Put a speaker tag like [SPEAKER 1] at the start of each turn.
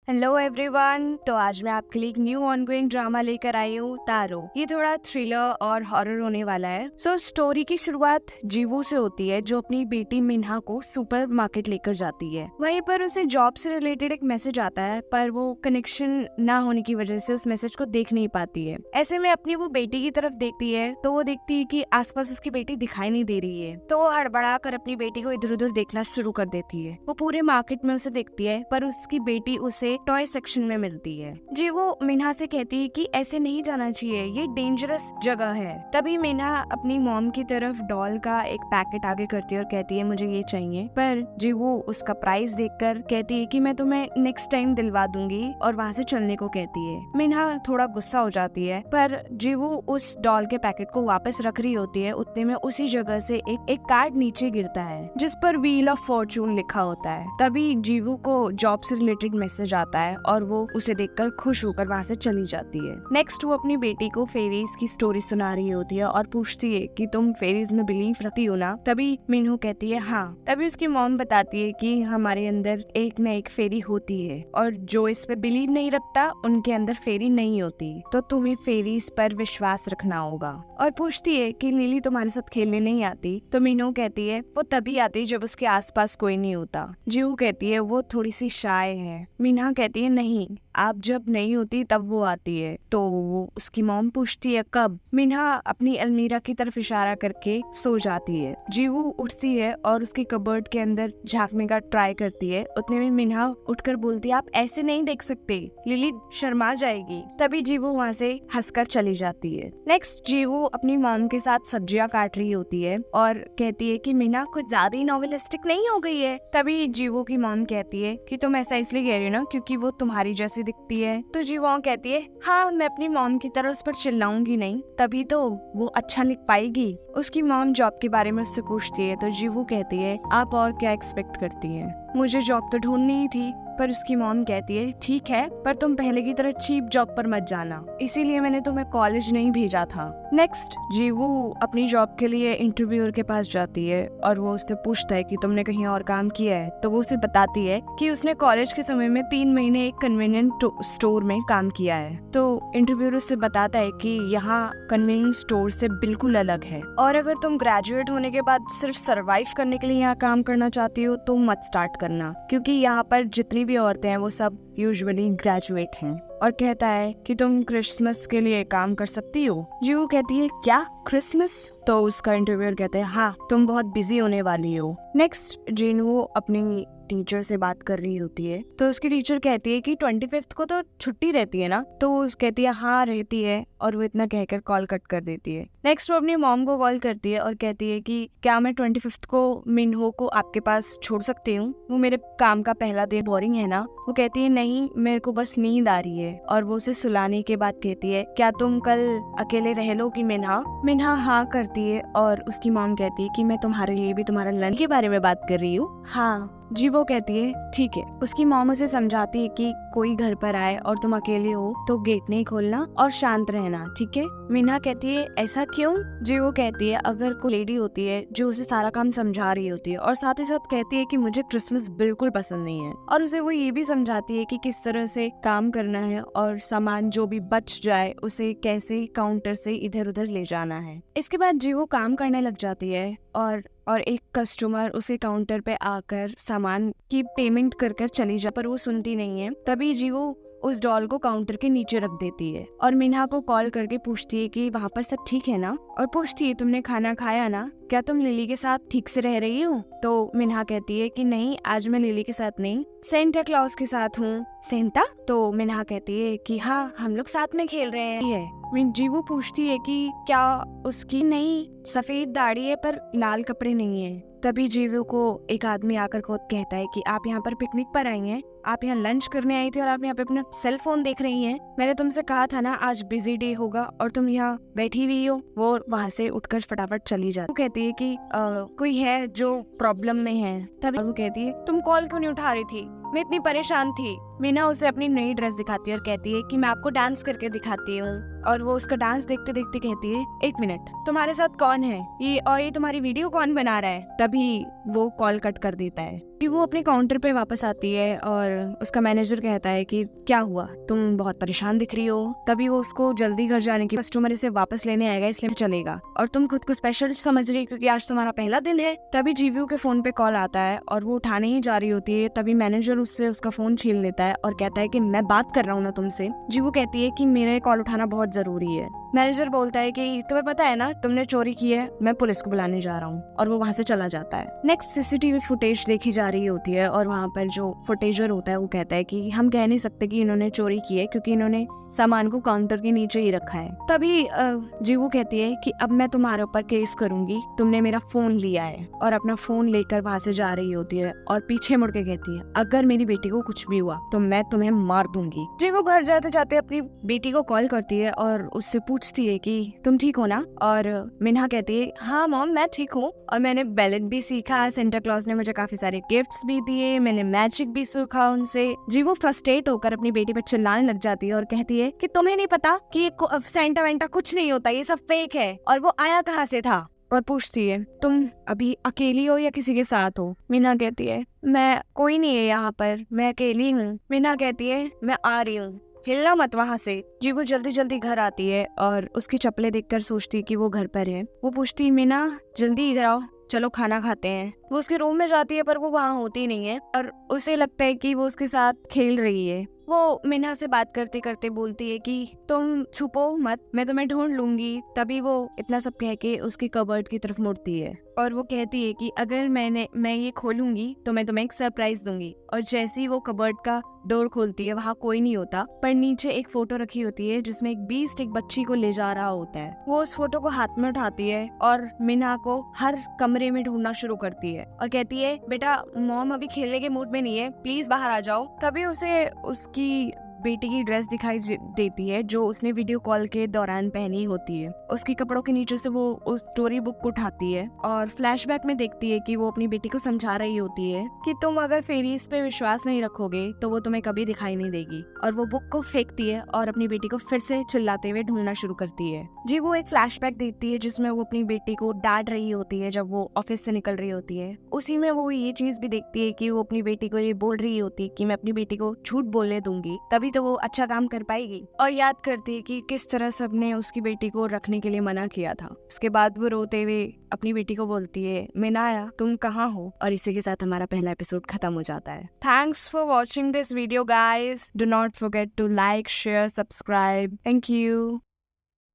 [SPEAKER 1] Hello everyone. तो आज मैं आपके लिए एक न्यू ऑनगोइंग ड्रामा लेकर आई हूँ, तारो। ये थोड़ा थ्रिलर और हॉरर होने वाला है। स्टोरी की शुरुआत जीवू से होती है, जो अपनी बेटी मिन्हा को सुपरमार्केट लेकर जाती है। वहीं पर उसे जॉब से रिलेटेड एक मैसेज आता है, पर वो कनेक्शन ना होने की वजह से उस मैसेज को देख नहीं पाती है। ऐसे में अपनी वो बेटी की तरफ देखती है तो वो देखती है कि आसपास उसकी बेटी दिखाई नहीं दे रही है। तो वो हड़बड़ा कर अपनी बेटी को इधर उधर देखना शुरू कर देती है। वो पूरे मार्केट में उसे देखती है, पर उसकी बेटी उसे टॉय सेक्शन में मिलती है। जी वो मिन्हा से कहती है कि ऐसे नहीं जाना चाहिए, ये डेंजरस जगह है। तभी मिन्हा अपनी मॉम की तरफ डॉल का एक पैकेट आगे करती है और कहती है मुझे ये चाहिए। पर जी वो उसका प्राइस देखकर कहती है कि मैं तुम्हें नेक्स्ट टाइम दिलवा दूंगी, और वहाँ से चलने को कहती है। मिन्हा थोड़ा गुस्सा हो जाती है, पर जी वो उस डॉल के पैकेट को वापस रख रही होती है। उतने में उसी जगह से एक कार्ड नीचे गिरता है, जिस पर व्हील ऑफ फॉर्चून लिखा होता है। तभी जीवू को जॉब से रिलेटेड मैसेज आता है और वो उसे देखकर खुश होकर वहाँ से चली जाती है। नेक्स्ट वो अपनी बेटी को फेरीज की स्टोरी सुना रही होती है और पूछती है कि तुम फेरीज में बिलीव रखती हो ना। तभी मीनू कहती है हाँ। तभी उसकी मॉम बताती है कि हमारे अंदर एक न एक फेरी होती है, और जो इस पे बिलीव नहीं रखता उनके अंदर फेरी नहीं होती। तो तुम्हें फेरीज पर विश्वास रखना होगा। और पूछती है कि लिली तुम्हारे साथ खेलने नहीं आती। तो मीनू कहती है वो तभी आती जब उसके आसपास कोई नहीं होता। जीवू कहती है वो थोड़ी सी शाय है। मीना कहती है नहीं, आप जब नहीं होती तब वो आती है। तो उसकी मॉम पूछती है कब। मिन्हा अपनी अलमीरा की तरफ इशारा करके सो जाती है। जीवू उठती है और उसके कबर्ड के अंदर झांकने का ट्राई करती है। उतने में मिन्हा उठकर बोलती है आप ऐसे नहीं देख सकते, लिली शर्मा जाएगी। तभी जीवू वहाँ से हंसकर चली जाती है। नेक्स्ट जीवू अपनी मॉम के साथ सब्जियां काट रही होती है और कहती है कि मिन्हा कुछ ज्यादा ही नॉवेलिस्टिक नहीं हो गई है। तभी जीवू की मॉम कहती है कि तुम ऐसा इसलिए कह रही हो ना क्योंकि वो तुम्हारी जैसी दिखती है। तो जीवू कहती है हाँ, मैं अपनी मॉम की तरह उस पर चिल्लाऊंगी नहीं, तभी तो वो अच्छा लिख पाएगी। उसकी मॉम जॉब के बारे में उससे पूछती है तो जीवू कहती है आप और क्या एक्सपेक्ट करती हैं, मुझे जॉब तो ढूंढनी ही थी। पर उसकी मॉम कहती है ठीक है, पर तुम पहले की तरह चीप जॉब पर मत जाना, इसीलिए मैंने तुम्हें कॉलेज नहीं भेजा था। नेक्स्ट जीवू अपनी जॉब के लिए इंटरव्यूअर के पास जाती है और वो उससे पूछता है कि तुमने कहीं और काम किया है। तो वो उसे बताती है कि उसने कॉलेज के समय में 3 महीने एक कन्वीनियंट स्टोर में काम किया है। तो इंटरव्यूअर उससे बताता है कि यहाँ कन्वीनियंट स्टोर से बिल्कुल अलग है, और अगर तुम ग्रेजुएट होने के बाद सिर्फ सर्वाइव करने के लिए यहाँ काम करना चाहती हो तो मत स्टार्ट करना, क्योंकि यहाँ पर जितनी भी औरतें हैं वो सब यूजुअली ग्रेजुएट हैं। और कहता है कि तुम क्रिसमस के लिए काम कर सकती हो। जीवू कहती है क्या क्रिसमस? तो उसका इंटरव्यूअर कहते हैं हाँ, तुम बहुत बिजी होने वाली हो। नेक्स्ट जीनू अपनी टीचर से बात कर रही होती है तो उसकी टीचर कहती है कि 25th को तो छुट्टी रहती है ना। तो वो कहती है हाँ रहती है, और वो इतना कहकर कॉल कट कर देती है। नेक्स्ट वो अपनी मॉम को कॉल करती है और कहती है कि क्या मैं 25th को मिन्हो को आपके पास छोड़ सकती हूँ, वो मेरे काम का पहला दिन बोरिंग है ना। वो कहती है नहीं, मेरे को बस नींद आ रही है। और वो उसे सुलाने के बाद कहती है क्या तुम कल अकेले रह लोगी मिन्हा? मिन्हा हाँ करती है और उसकी मॉम कहती है कि मैं तुम्हारे लिए भी तुम्हारा लंच के बारे में बात कर रही हूँ। हाँ जी वो कहती है ठीक है। उसकी मॉम उसे समझाती है कि कोई घर पर आए और तुम अकेले हो तो गेट नहीं खोलना और शांत रहना, ठीक है। मीना कहती है ऐसा क्यों? जी वो कहती है अगर कोई लेडी होती है जो उसे सारा काम समझा रही होती है और साथ ही साथ कहती है कि मुझे क्रिसमस बिल्कुल पसंद नहीं है, और उसे वो ये भी समझाती है कि किस तरह से काम करना है और सामान जो भी बच जाए उसे कैसे काउंटर से इधर उधर ले जाना है। इसके बाद जी वो काम करने लग जाती है और एक कस्टमर उसे काउंटर पे आकर सामान की पेमेंट कर कर चली जा, पर वो सुनती नहीं है। तभी जी वो उस डॉल को काउंटर के नीचे रख देती है और मिन्हा को कॉल करके पूछती है कि वहाँ पर सब ठीक है ना, और पूछती है तुमने खाना खाया ना, क्या तुम लिली के साथ ठीक से रह रही हो? तो मिन्हा कहती है कि नहीं, आज मैं लिली के साथ नहीं, सेंटा क्लॉज के साथ हूँ। सेंटा? तो मिन्हा कहती है कि हाँ, हम लोग साथ में खेल रहे हैं। जीवू पूछती है कि क्या उसकी नहीं सफेद दाढ़ी है पर लाल कपड़े नहीं है। तभी जीवू को एक आदमी आकर खुद कहता है कि आप यहाँ पर पिकनिक पर आई हैं, आप यहाँ लंच करने आई थी और आप यहाँ पे अपना सेल फोन देख रही हैं। मैंने तुमसे कहा था ना आज बिजी डे होगा और तुम यहाँ बैठी हुई हो। वो वहाँ से उठकर फटाफट चली जाती। वो कहती है कि कोई है जो प्रॉब्लम में है। तभी वो कहती है तुम कॉल क्यों नहीं उठा रही थी? मैं इतनी परेशान थी। मीना उसे अपनी नई ड्रेस दिखाती है और कहती है कि मैं आपको डांस करके दिखाती हूँ। और वो उसका डांस देखते देखते कहती है, 1 मिनट, तुम्हारे साथ कौन है ये तुम्हारी वीडियो कौन बना रहा है? तभी वो कॉल कट कर देता है। फिर वो अपने काउंटर पे वापस आती है और उसका मैनेजर कहता है कि क्या हुआ, तुम बहुत परेशान दिख रही हो। तभी वो उसको जल्दी घर जाने की, कस्टमर इसे वापस लेने आएगा इसलिए चलेगा और तुम खुद को स्पेशल समझ रही क्योंकि आज तुम्हारा पहला दिन है। तभी जीवू के फोन पे कॉल आता है और वो उठाने ही जा रही होती है। तभी मैनेजर उससे उसका फोन छीन लेता है और कहता है कि मैं बात कर रहा हूँ ना तुमसे। जीवू कहती है कि मेरा कॉल उठाना बहुत जरूरी है। मैनेजर बोलता है कि तुम्हें पता है ना तुमने चोरी की है, मैं पुलिस को बुलाने जा रहा हूँ, और वो वहाँ से चला जाता है। नेक्स्ट सीसीटीवी फुटेज देखी जा रही होती है और वहाँ पर जो फुटेजर होता है वो कहता है कि हम कह नहीं सकते कि इन्होंने चोरी की है क्योंकि इन्होंने सामान को काउंटर के नीचे ही रखा है। तभी जीवू कहती है कि अब मैं तुम्हारे ऊपर केस करूंगी, तुमने मेरा फोन लिया है, और अपना फोन लेकर वहाँ से जा रही होती है और पीछे मुड़ के कहती है अगर मेरी बेटी को कुछ भी हुआ तो मैं तुम्हें मार दूंगी। जीवू घर जाते जाते अपनी बेटी को कॉल करती है और उससे पूछती है कि तुम ठीक हो ना? और मिन्हा कहती है हाँ मॉम मैं ठीक हूँ और मैंने बैलेट भी सीखा, सेंटा क्लॉज ने मुझे काफी सारे गिफ्ट्स भी दिए, मैंने मैजिक भी सीखा उनसे। जीवू फ्रस्ट्रेट होकर अपनी बेटी पर चिल्लाने लग जाती है और कहती है कि तुम्हें नहीं पता कि ये सेंटा वेंटा कुछ नहीं होता, ये सब फेक है, और वो आया कहाँ से था? और पूछती है तुम अभी अकेली हो या किसी के साथ हो? मीना कहती है मैं कोई नहीं है यहाँ पर, मैं अकेली हूँ। मीना कहती है मैं आ रही हूँ, हिलना मत वहाँ से। जीवू जल्दी जल्दी घर आती है और उसकी चप्पलें देखकर सोचती है कि वो घर पर है। वो पूछती है मीना जल्दी इधर आओ, चलो खाना खाते हैं। वो उसके रूम में जाती है पर वो वहाँ होती नहीं है और उसे लगता है कि वो उसके साथ खेल रही है। वो मीना से बात करते करते बोलती है कि तुम छुपो मत, मैं तुम्हें ढूंढ लूंगी। तभी वो इतना सब कह के उसकी कबर्ड की तरफ मुड़ती है और वो कहती है कि अगर मैं ये खोलूंगी तो मैं तुम्हें एक सरप्राइज दूंगी। और जैसे ही वो कबर्ड का डोर खोलती है वहाँ कोई नहीं होता, पर नीचे एक फोटो रखी होती है जिसमें एक बीस्ट एक बच्ची को ले जा रहा होता है। वो उस फोटो को हाथ में उठाती है और मीना को हर कमरे में ढूंढना शुरू करती है और कहती है बेटा मॉम अभी खेलने के मूड में नहीं है, प्लीज बाहर आ जाओ। तभी उसे उसकी बेटी की ड्रेस दिखाई देती है जो उसने वीडियो कॉल के दौरान पहनी होती है। उसके कपड़ों के नीचे से वो उस स्टोरी बुक उठाती है और फ्लैशबैक में देखती है कि वो अपनी बेटी को समझा रही होती है कि तुम अगर फेरीज पे विश्वास नहीं रखोगे तो वो तुम्हें कभी दिखाई नहीं देगी। और वो बुक को फेंकती है और अपनी बेटी को फिर से चिल्लाते हुए ढूंढना शुरू करती है। जी वो एक फ्लैशबैक देखती है जिसमें वो अपनी बेटी को डांट रही होती है जब वो ऑफिस से निकल रही होती है। उसी में वो ये चीज भी देखती है कि वो अपनी बेटी को ये बोल रही होती है कि मैं अपनी बेटी को झूठ बोलने दूंगी तभी तो वो अच्छा काम कर पाएगी। और याद करती है कि किस तरह सबने उसकी बेटी को रखने के लिए मना किया था। उसके बाद वो रोते हुए अपनी बेटी को बोलती है मिनाया तुम कहाँ हो? और इसी के साथ हमारा पहला एपिसोड खत्म हो जाता है। Thanks for watching this video guys. Do not forget to like, share, subscribe. Thank you.